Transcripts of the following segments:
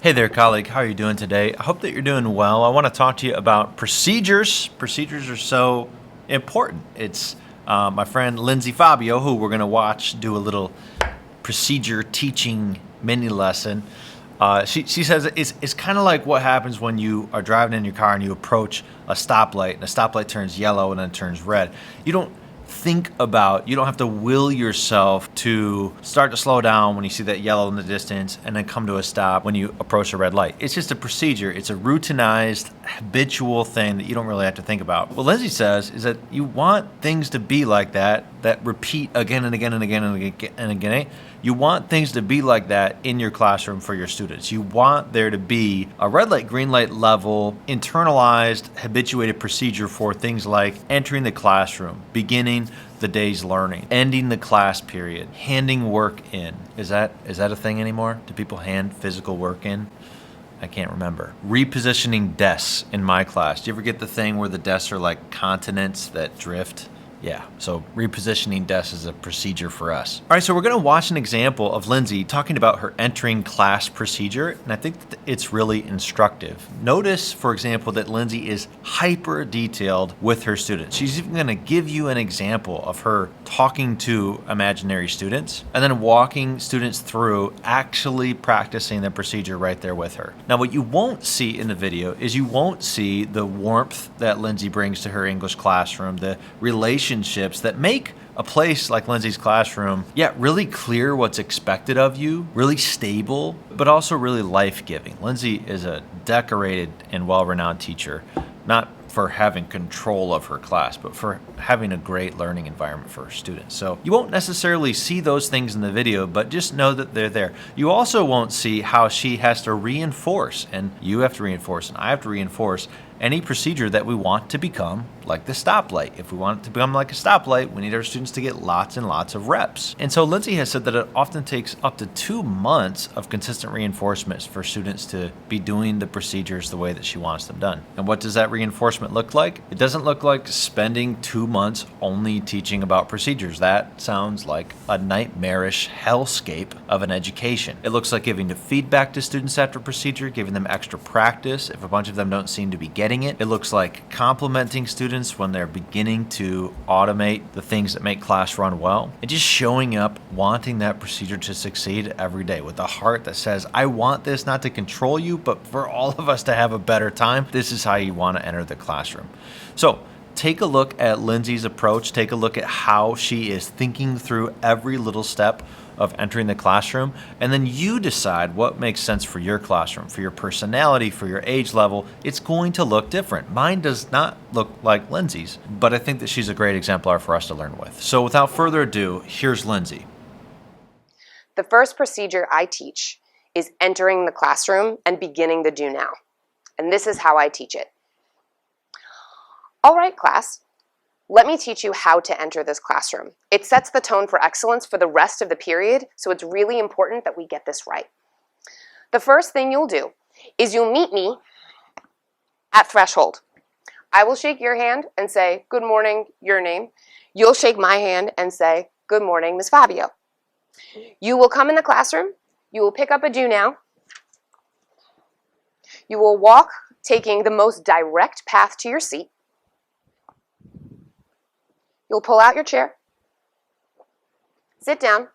Hey there, colleague. How are you doing today? I hope that you're doing well. I want to talk to you about procedures. Procedures are so important. It's my friend Lindsay Fabio, who we're going to watch do a little procedure teaching mini lesson. She says it's kind of like what happens when you are driving in your car and you approach a stoplight, and a stoplight turns yellow and then turns red. You don't you don't have to will yourself to start to slow down when you see that yellow in the distance and then come to a stop when you approach a red light. It's just a procedure. It's a routinized, habitual thing that you don't really have to think about. What Lindsay says is that you want things to be like that repeat again and again and again and again and again. You want things to be like that in your classroom for your students. You want there to be a red light, green light level, internalized, habituated procedure for things like entering the classroom, beginning the day's learning, ending the class period, handing work in. Is that a thing anymore? Do people hand physical work in? I can't remember. Repositioning desks in my class. Do you ever get the thing where the desks are like continents that drift? Yeah, so repositioning desks is a procedure for us. All right, so we're going to watch an example of Lindsay talking about her entering class procedure, and I think that it's really instructive. Notice, for example, that Lindsay is hyper detailed with her students. She's even going to give you an example of her talking to imaginary students and then walking students through actually practicing the procedure right there with her. Now, what you won't see in the video is you won't see the warmth that Lindsay brings to her English classroom, the relationships that make a place like Lindsay's classroom, really clear what's expected of you, really stable, but also really life-giving. Lindsay is a decorated and well-renowned teacher, not for having control of her class, but for having a great learning environment for her students. So you won't necessarily see those things in the video, but just know that they're there. You also won't see how she has to reinforce, and you have to reinforce, and I have to reinforce any procedure that we want to become like the stoplight. If we want it to become like a stoplight, we need our students to get lots and lots of reps. And so Lindsay has said that it often takes up to 2 months of consistent reinforcements for students to be doing the procedures the way that she wants them done. And what does that reinforcement look like? It doesn't look like spending 2 months only teaching about procedures. That sounds like a nightmarish hellscape of an education. It looks like giving the feedback to students after procedure, giving them extra practice if a bunch of them don't seem to be getting it. It looks like complimenting students when they're beginning to automate the things that make class run well, and just showing up wanting that procedure to succeed every day with a heart that says, I want this not to control you, but for all of us to have a better time. This is how you want to enter the classroom. So take a look at Lindsay's approach. Take a look at how she is thinking through every little step of entering the classroom, and then you decide what makes sense for your classroom, for your personality, for your age level. It's going to look different. Mine does not look like Lindsay's, but I think that she's a great exemplar for us to learn with. So without further ado, here's Lindsay. The first procedure I teach is entering the classroom and beginning the do now. And this is how I teach it. All right, class. Let me teach you how to enter this classroom. It sets the tone for excellence for the rest of the period, so it's really important that we get this right. The first thing you'll do is you'll meet me at threshold. I will shake your hand and say, good morning, your name. You'll shake my hand and say, good morning, Ms. Fabio. You will come in the classroom. You will pick up a do now. You will walk, taking the most direct path to your seat. You'll pull out your chair, sit down,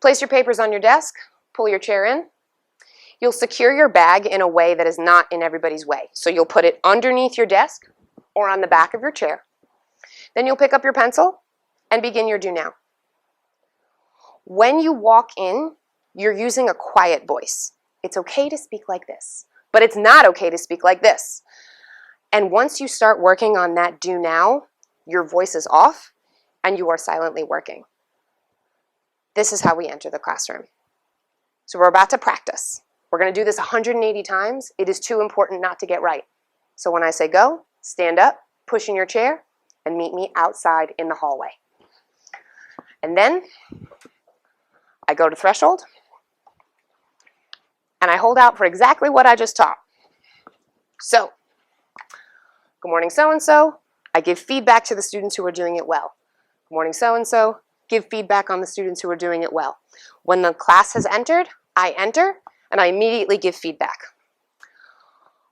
place your papers on your desk, pull your chair in. You'll secure your bag in a way that is not in everybody's way. So you'll put it underneath your desk or on the back of your chair. Then you'll pick up your pencil and begin your do now. When you walk in, you're using a quiet voice. It's okay to speak like this, but it's not okay to speak like this. And once you start working on that do now, your voice is off and you are silently working. This is how we enter the classroom. So we're about to practice. We're going to do this 180 times. It is too important not to get right. So when I say go, stand up, push in your chair, and meet me outside in the hallway. And then I go to threshold and I hold out for exactly what I just taught. So, good morning, so-and-so. I give feedback to the students who are doing it well. Good morning, so-and-so. Give feedback on the students who are doing it well. When the class has entered, I enter, and I immediately give feedback.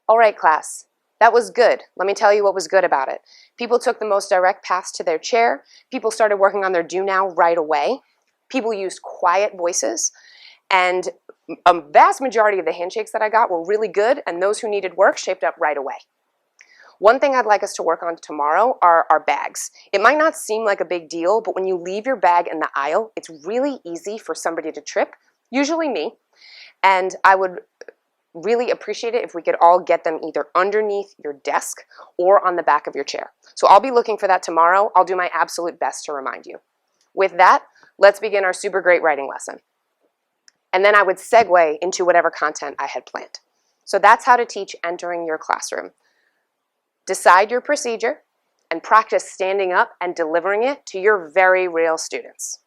All right, class, that was good. Let me tell you what was good about it. People took the most direct paths to their chair. People started working on their do now right away. People used quiet voices, and a vast majority of the handshakes that I got were really good, and those who needed work shaped up right away. One thing I'd like us to work on tomorrow are our bags. It might not seem like a big deal, but when you leave your bag in the aisle, it's really easy for somebody to trip, usually me, and I would really appreciate it if we could all get them either underneath your desk or on the back of your chair. So I'll be looking for that tomorrow. I'll do my absolute best to remind you. With that, let's begin our super great writing lesson. And then I would segue into whatever content I had planned. So that's how to teach entering your classroom. Decide your procedure and practice standing up and delivering it to your very real students.